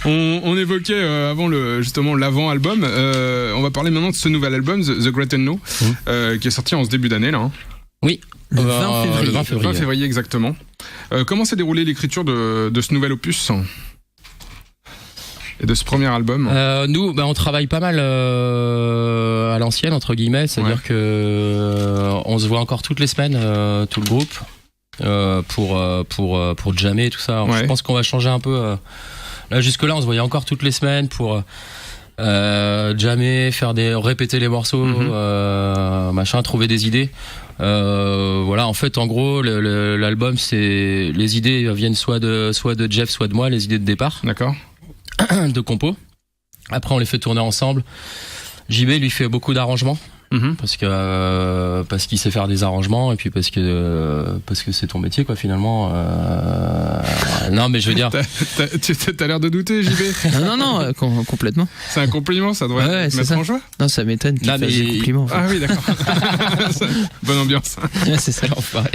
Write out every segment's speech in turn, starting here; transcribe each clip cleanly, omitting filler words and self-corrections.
On évoquait avant justement l'avant-album. On va parler maintenant de ce nouvel album, The Great Unknown, qui est sorti en ce début d'année là. Hein. Oui, le 20 février exactement. Comment s'est déroulée l'écriture de ce nouvel opus et de ce premier album? Nous, on travaille pas mal à l'ancienne entre guillemets, c'est-à-dire que on se voit encore toutes les semaines, tout le groupe, pour jammer et tout ça. Alors, je pense qu'on va changer un peu. Là, jusque-là, on se voyait encore toutes les semaines pour jammer, répéter les morceaux, trouver des idées. Voilà, en fait, en gros, l'album, c'est les idées viennent soit de Jeff, soit de moi, les idées de départ. D'accord. De compos. Après, on les fait tourner ensemble. JB lui fait beaucoup d'arrangements. Parce qu'il sait faire des arrangements et puis parce que c'est ton métier quoi finalement. Non mais je veux dire. T'as l'air de douter JB. Non, complètement. C'est un compliment, ça devrait mettre en joie. Non, ça m'étonne qu'il fasse des compliments. En fait. Ah oui d'accord. Bonne ambiance. C'est ça l'enfoiré.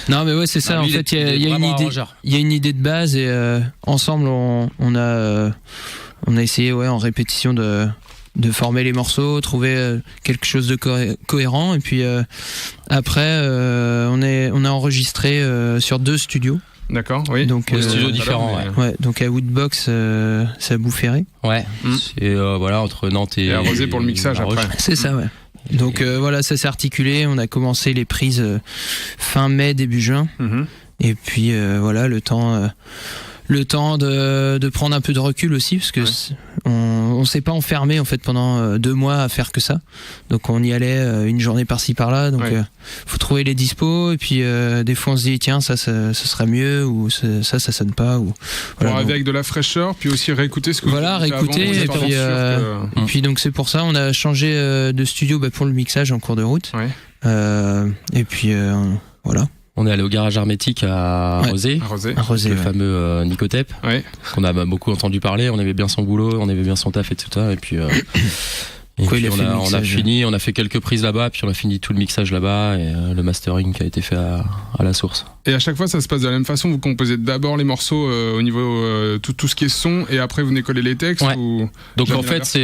Non mais c'est ça. En fait il y a une idée de base et ensemble on a essayé en répétition de former les morceaux, trouver quelque chose de cohérent et puis après on a enregistré sur 2 studios. D'accord, oui. Donc studios différents. Ouais, donc à Woodbox c'est à Boufféré. Ouais. C'est entre Nantes et à Rosé pour le mixage après. C'est ça ouais. Donc ça s'est articulé, on a commencé les prises fin mai début juin. Et puis le temps de prendre un peu de recul aussi parce que on s'est pas enfermé en fait pendant 2 mois à faire que ça, donc on y allait une journée par-ci par-là, donc faut trouver les dispos et puis des fois on se dit tiens ça serait mieux ou ça sonne pas ou voilà, pour avec de la fraîcheur puis aussi réécouter ce que réécouter et puis donc c'est pour ça on a changé de studio pour le mixage en cours de route et puis voilà. On est allé au garage hermétique à Rosé, le fameux Nicotep, qu'on a beaucoup entendu parler. On aimait bien son boulot, on aimait bien son taf et tout ça. Et puis, on a fini, on a fait quelques prises là-bas, puis on a fini tout le mixage là-bas et le mastering qui a été fait à la source. Et à chaque fois, ça se passe de la même façon. Vous composez d'abord les morceaux au niveau tout ce qui est son, et après vous venez coller les textes. Ou... Donc en fait,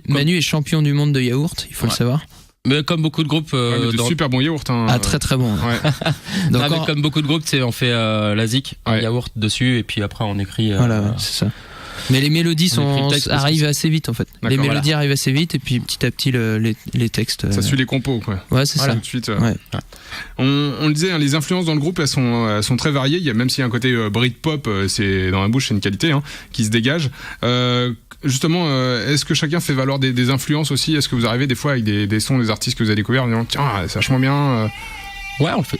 Manu est champion du monde de yaourt, il faut le savoir. Mais comme beaucoup de groupes, super bon yaourt. Hein, très très bon. Donc mais comme beaucoup de groupes, on fait la zik, yaourt dessus, et puis après on écrit. Voilà, c'est ça. Mais les mélodies arrivent assez vite en fait. Les mélodies arrivent assez vite et puis petit à petit les textes. Ça suit les compos quoi. Ouais, c'est ça. Tout de suite. On le disait, les influences dans le groupe elles sont très variées. Il y a même s'il y a un côté Britpop, c'est dans la bouche, c'est une qualité qui se dégage. Justement, est-ce que chacun fait valoir des influences aussi? Est-ce que vous arrivez des fois avec des sons, des artistes que vous avez découverts en disant tiens, c'est vachement bien. Ouais, on le fait.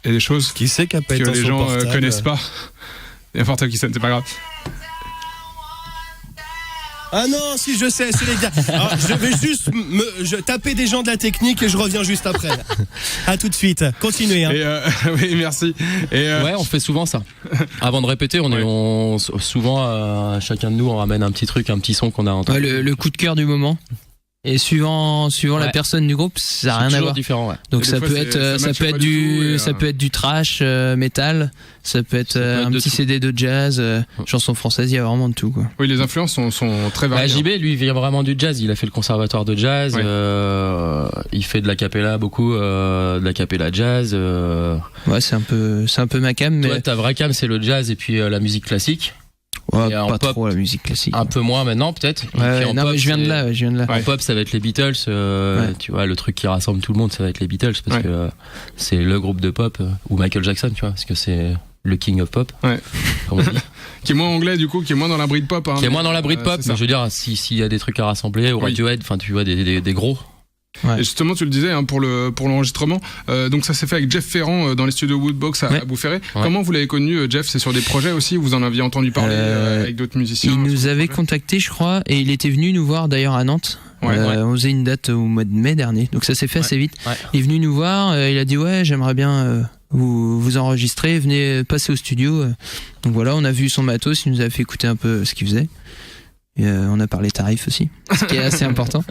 Et des choses qui sait que les gens connaissent pas. N'importe qui sonne, c'est pas grave. Ah non, si je sais, c'est les gars. Alors, je vais juste taper des gens de la technique et je reviens juste après. À tout de suite. Continuez. Hein. Oui, merci. Ouais, on fait souvent ça. Avant de répéter, souvent chacun de nous on ramène un petit truc, un petit son qu'on a entendu. Le coup de cœur du moment. Et suivant la personne du groupe, ça n'a rien à voir. Différent, Donc ça peut être du trash métal, ça peut être un petit CD de jazz, chanson française, il y a vraiment de tout quoi. Oui, les influences sont très variées. JB lui il vient vraiment du jazz, il a fait le conservatoire de jazz, il fait de la cappella beaucoup, de la cappella jazz. Ouais, c'est un peu ma cam. Toi, ta vraie cam c'est le jazz et puis la musique classique. Ouais, pas pop, trop la musique classique. Un peu moins maintenant peut-être. Mais je viens de là. En pop ça va être les Beatles, tu vois, le truc qui rassemble tout le monde ça va être les Beatles parce que c'est le groupe de pop, ou Michael Jackson, tu vois, parce que c'est le king of pop. Comme on dit. Qui est moins anglais du coup, qui est moins dans la Britpop. Qui est moins dans la Britpop, mais je veux dire s'il y a des trucs à rassembler, ou Radiohead, enfin tu vois des gros. Et justement, tu le disais pour l'enregistrement. Donc ça s'est fait avec Jeff Ferrand dans les studios Woodbox à Boufféré. Comment vous l'avez connu, Jeff? C'est sur des projets aussi? Vous en aviez entendu parler avec d'autres musiciens? Il nous avait contacté, je crois, et il était venu nous voir d'ailleurs à Nantes. On faisait une date au mois de mai dernier, donc ça s'est fait assez vite. Il est venu nous voir, il a dit j'aimerais bien vous enregistrer, venez passer au studio. Donc voilà, on a vu son matos, il nous a fait écouter un peu ce qu'il faisait. On a parlé tarifs aussi, ce qui est assez important.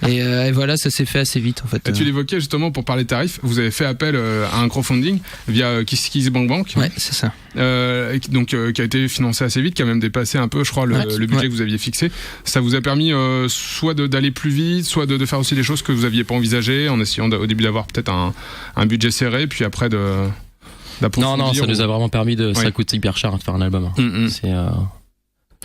Et voilà, ça s'est fait assez vite en fait. Et tu l'évoquais justement pour parler tarifs. Vous avez fait appel à un crowdfunding via KissKissBankBank. Ouais, c'est ça. Donc qui a été financé assez vite, qui a même dépassé un peu, je crois, le budget que vous aviez fixé. Ça vous a permis soit d'aller plus vite, soit de faire aussi des choses que vous aviez pas envisagées, en essayant au début d'avoir peut-être un budget serré, puis après Non, ça nous a vraiment permis ça coûte hyper cher de faire un album. C'est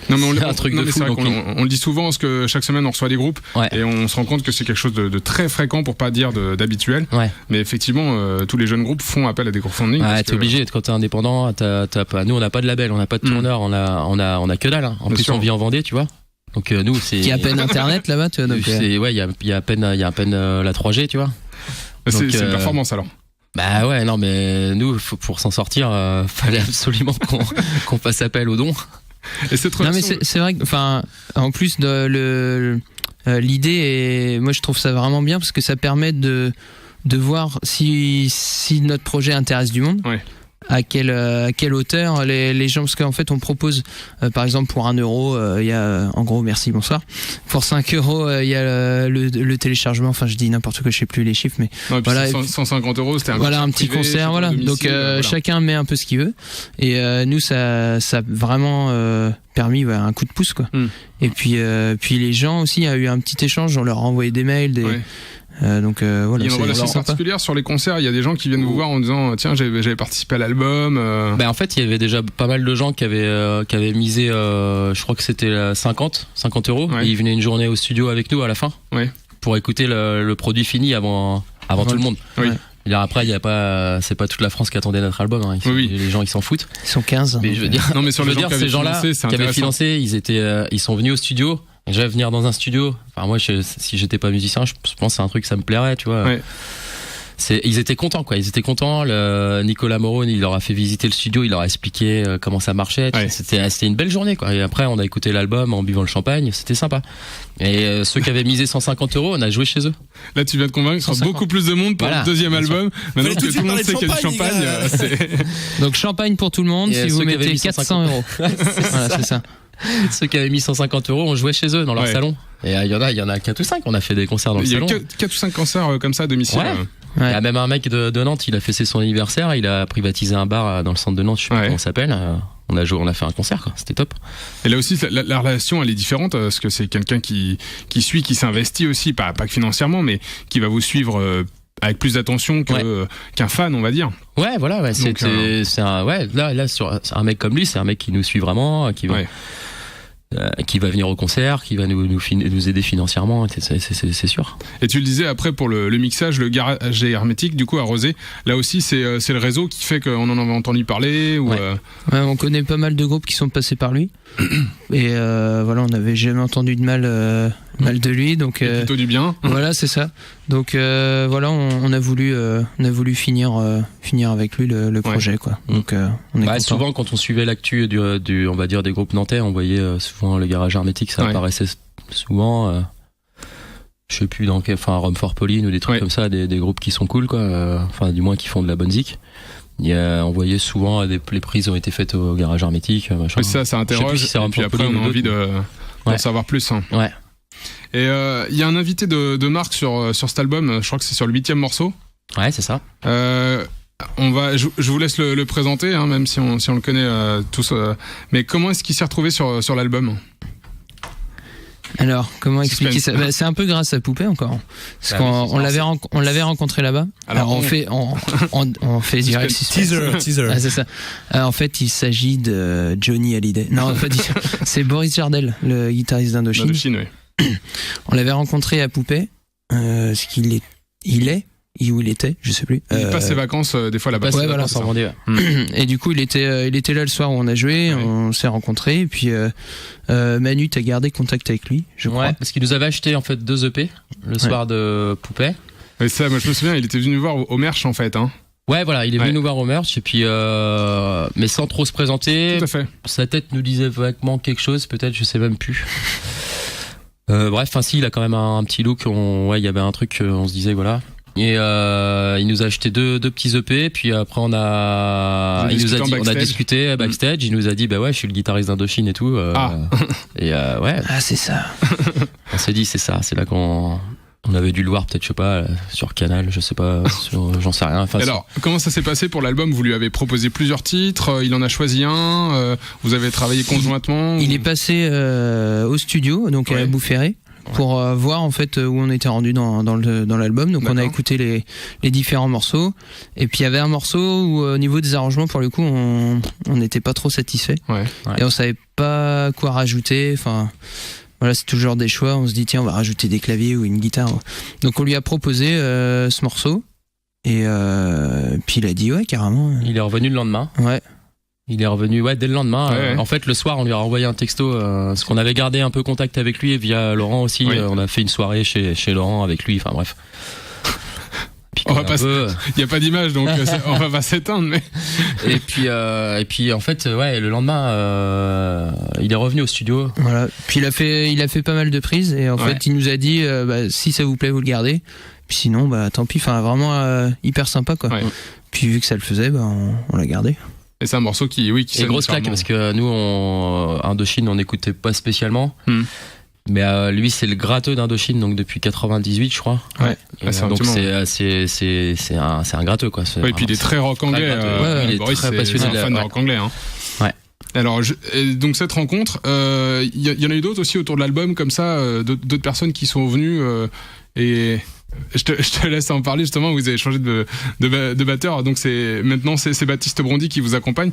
non mais un truc de fou. C'est vrai on le dit souvent parce que chaque semaine on reçoit des groupes et on se rend compte que c'est quelque chose de très fréquent pour pas dire d'habituel. Mais effectivement tous les jeunes groupes font appel à des crowdfunding. T'es obligé quand t'es indépendant. Nous on n'a pas de label, on n'a pas de tourneur, on a que dalle. En plus on vit en Vendée, tu vois. Donc nous c'est. Il y a à peine internet là-bas, tu vois. Donc il y a à peine la 3G, tu vois. C'est une performance alors. Bah ouais, non mais nous pour s'en sortir, fallait absolument qu'on fasse appel aux dons. Et cette relation... Non mais c'est vrai que, enfin, en plus l'idée est, moi je trouve ça vraiment bien parce que ça permet de voir si notre projet intéresse du monde. À quelle hauteur les gens, parce qu'en fait on propose par exemple pour 1 euro il y a en gros merci bonsoir, pour 5 euros il y a le téléchargement, enfin je dis n'importe quoi, je sais plus les chiffres, mais voilà, 150 euros c'était un petit concert, voilà. Donc chacun met un peu ce qu'il veut et nous ça a vraiment permis un coup de pouce quoi. Et puis les gens aussi, il y a eu un petit échange, on leur a envoyé des mails, donc voilà, il y a une relation particulière sur les concerts. Il y a des gens qui viennent vous voir en disant tiens j'avais participé à l'album. En fait il y avait déjà pas mal de gens qui avaient misé je crois que c'était 50 euros et ils venaient une journée au studio avec nous à la fin pour écouter le produit fini avant tout le monde. Après c'est pas toute la France qui attendait notre album, hein. Les gens ils s'en foutent. Ils sont 15. Mais je veux dire, ces gens-là qui avaient financé, ils sont venus au studio. Déjà venir dans un studio, enfin moi si j'étais pas musicien, je pense que c'est un truc ça me plairait, tu vois. Ils étaient contents quoi, Nicolas Moreau, il leur a fait visiter le studio, il leur a expliqué comment ça marchait. C'était une belle journée quoi. Et après on a écouté l'album en buvant le champagne, c'était sympa. Et ceux qui avaient misé 150 euros, on a joué chez eux. Là tu viens de convaincre beaucoup plus de monde pour le deuxième album. Maintenant que tout le monde sait qu'il y a du champagne, donc champagne pour tout le monde si vous mettez 400 euros. Voilà, c'est ça. Ceux qui avaient mis 150 euros, on jouait chez eux dans leur salon. Et il y en a 4 ou 5, on a fait des concerts dans le salon. Il y a 4 ou 5 concerts comme ça à domicile. Il y a même un mec de Nantes, il a fêté son anniversaire, il a privatisé un bar dans le centre de Nantes, je sais pas comment ça s'appelle. On a fait un concert quoi, c'était top. Et là aussi la relation elle est différente parce que c'est quelqu'un qui suit, qui s'investit aussi, pas que financièrement, mais qui va vous suivre avec plus d'attention qu'un fan, on va dire. Voilà, c'est un mec comme lui, c'est un mec qui nous suit vraiment, qui va venir au concert, qui va nous aider financièrement, c'est sûr. Et tu le disais après pour le mixage, le garage hermétique, du coup à Rosé, là aussi c'est le réseau qui fait qu'on en avait entendu parler on connaît pas mal de groupes qui sont passés par lui. Et voilà, on n'avait jamais entendu de mal de lui, donc plutôt du bien. Voilà, c'est ça. Donc voilà, on a voulu finir avec lui le projet quoi. Donc on est content. Souvent quand on suivait l'actu du on va dire des groupes nantais, on voyait souvent le garage hermétique, ça apparaissait souvent. Je sais plus dans quel, Rome for Pauline ou des trucs comme ça, des groupes qui sont cool quoi. Du moins qui font de la bonne zik. On voyait souvent les prises ont été faites au garage hermétique, machin. Ça interroge. Et puis après on a envie d'en savoir plus. Hein. Et il y a un invité de marque sur cet album, je crois que c'est sur le 8e morceau. Ouais, c'est ça. Je vous laisse le présenter, hein, même si on le connaît tous. Mais comment est-ce qu'il s'est retrouvé sur l'album ? Alors, comment expliquer ça ? C'est un peu grâce à Poupée encore, parce qu'on l'avait rencontré là-bas. Alors on fait direct teaser. Ah, c'est ça. En fait, il s'agit de Johnny Hallyday. Non, pas dit. C'est Boris Jardel, le guitariste d'Indochine. On l'avait rencontré à Poupée, ce qu'il est, où il était, je sais plus. Il passe ses vacances des fois là-bas. Ouais, voilà. Et du coup, il était là le soir où on a joué, on s'est rencontrés, et puis Manu t'as gardé contact avec lui, je crois. Ouais, parce qu'il nous avait acheté en fait 2 EP le soir de Poupée. Et ça, moi je me souviens, il était venu nous voir au merch en fait, hein. Ouais, voilà, il est venu nous voir au merch et puis mais sans trop se présenter. Tout à fait. Sa tête nous disait vaguement quelque chose, peut-être, je sais même plus. Bref, si, il a quand même un petit look. Il y avait un truc, on se disait voilà. Et il nous a acheté deux petits EP, puis après on a discuté backstage. Il nous a dit bah ouais, je suis le guitariste d'Indochine et tout. Et ouais. Ah c'est ça. On s'est dit c'est ça, c'est là qu'on avait dû le voir peut-être je sais pas sur Canal, je sais pas, j'en sais rien. Enfin, alors comment ça s'est passé pour l'album? Vous lui avez proposé plusieurs titres, il en a choisi un, vous avez travaillé conjointement? Il est passé au studio, donc à Boufféré, pour voir en fait où on était rendu dans l'album. Donc on a écouté les différents morceaux, et puis il y avait un morceau où au niveau des arrangements pour le coup on n'était pas trop satisfait, et on savait pas quoi rajouter. Enfin voilà, c'est toujours des choix. On se dit tiens, on va rajouter des claviers ou une guitare. Donc on lui a proposé ce morceau, et puis il a dit ouais carrément. Il est revenu le lendemain. Ouais. Il est revenu dès le lendemain. En fait, le soir, on lui a renvoyé un texto parce qu'on avait gardé un peu contact avec lui, et via Laurent aussi. On a fait une soirée chez Laurent avec lui. Enfin bref. Il n'y a pas d'image, donc on va pas s'éteindre. Mais... et puis en fait, le lendemain, il est revenu au studio. Voilà. Puis il a fait pas mal de prises, et en fait, il nous a dit si ça vous plaît, vous le gardez. Puis sinon, tant pis. Enfin, vraiment hyper sympa, quoi. Ouais. Puis vu que ça le faisait, on l'a gardé. Et c'est un morceau qui c'est grosse claque, parce que nous, Indochine, on n'écoutait pas spécialement. Mais lui, c'est le gratteux d'Indochine, donc depuis 98, je crois. Ouais. Donc c'est un gratteux, quoi. Et puis il est très rock anglais. Il est très passionné. C'est un fan de rock anglais. Hein. Ouais. Alors, donc cette rencontre, il y en a eu d'autres aussi autour de l'album, comme ça, d'autres personnes qui sont venues et je te laisse en parler. Justement, vous avez changé de batteur, donc maintenant c'est Baptiste Brondy qui vous accompagne.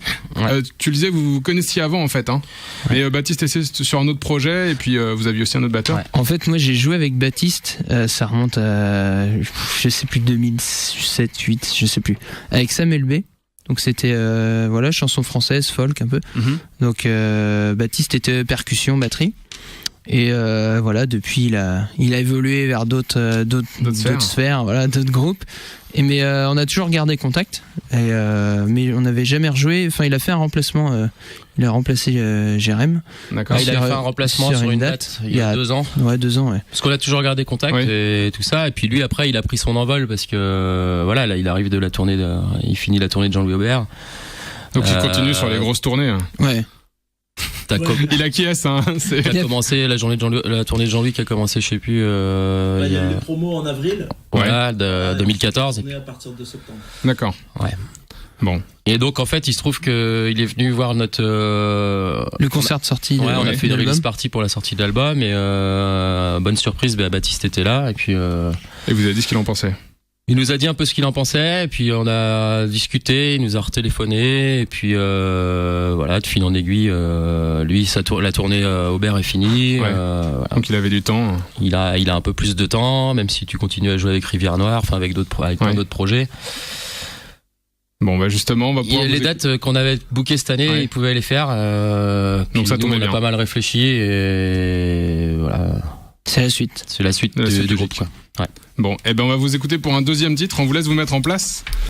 Tu le disais, vous vous connaissiez avant en fait, hein. Mais Baptiste était sur un autre projet, et puis vous aviez aussi un autre batteur. En fait, moi j'ai joué avec Baptiste, ça remonte à je sais plus 2007, 2008, je sais plus, avec Samuel B. Donc c'était chanson française, folk un peu. Donc Baptiste était percussion, batterie. Et depuis il a évolué vers d'autres sphères, d'autres groupes. Mais on a toujours gardé contact. Mais on n'avait jamais rejoué. Enfin, il a fait un remplacement. Il a remplacé Jérém. D'accord. Il a fait un remplacement sur une date il y a 2 ans. Ouais, 2 ans. Ouais. Parce qu'on a toujours gardé contact et tout ça. Et puis lui, après, il a pris son envol parce que là, il arrive de la tournée. Il finit la tournée de Jean-Louis Aubert. Donc il continue sur les grosses tournées. Hein. Ouais. Il acquiesce, hein. Il a commencé la tournée de Jean-Louis qui a commencé, je sais plus. Il y a eu les promos en avril. Voilà, 2014. On est à partir de septembre. D'accord. Ouais. Bon. Et donc en fait, il se trouve qu'il est venu voir notre le concert de sortie. On a fait une release party pour la sortie de l'album, et bonne surprise, Baptiste était là, et puis. Et vous avez dit ce qu'il en pensait. Il nous a dit un peu ce qu'il en pensait, et puis on a discuté, il nous a retéléphoné, et puis de fil en aiguille, lui la tournée Aubert est finie. Donc il avait du temps. Il a un peu plus de temps, même si tu continues à jouer avec Rivière Noire, enfin avec plein d'autres projets. Bon justement, on va pouvoir les dates qu'on avait bookées cette année, il pouvait les faire. Donc ça tombait bien. On a pas mal réfléchi, et voilà. C'est la suite. C'est la suite du groupe, quoi. Ouais. Bon, on va vous écouter pour un deuxième titre. On vous laisse vous mettre en place.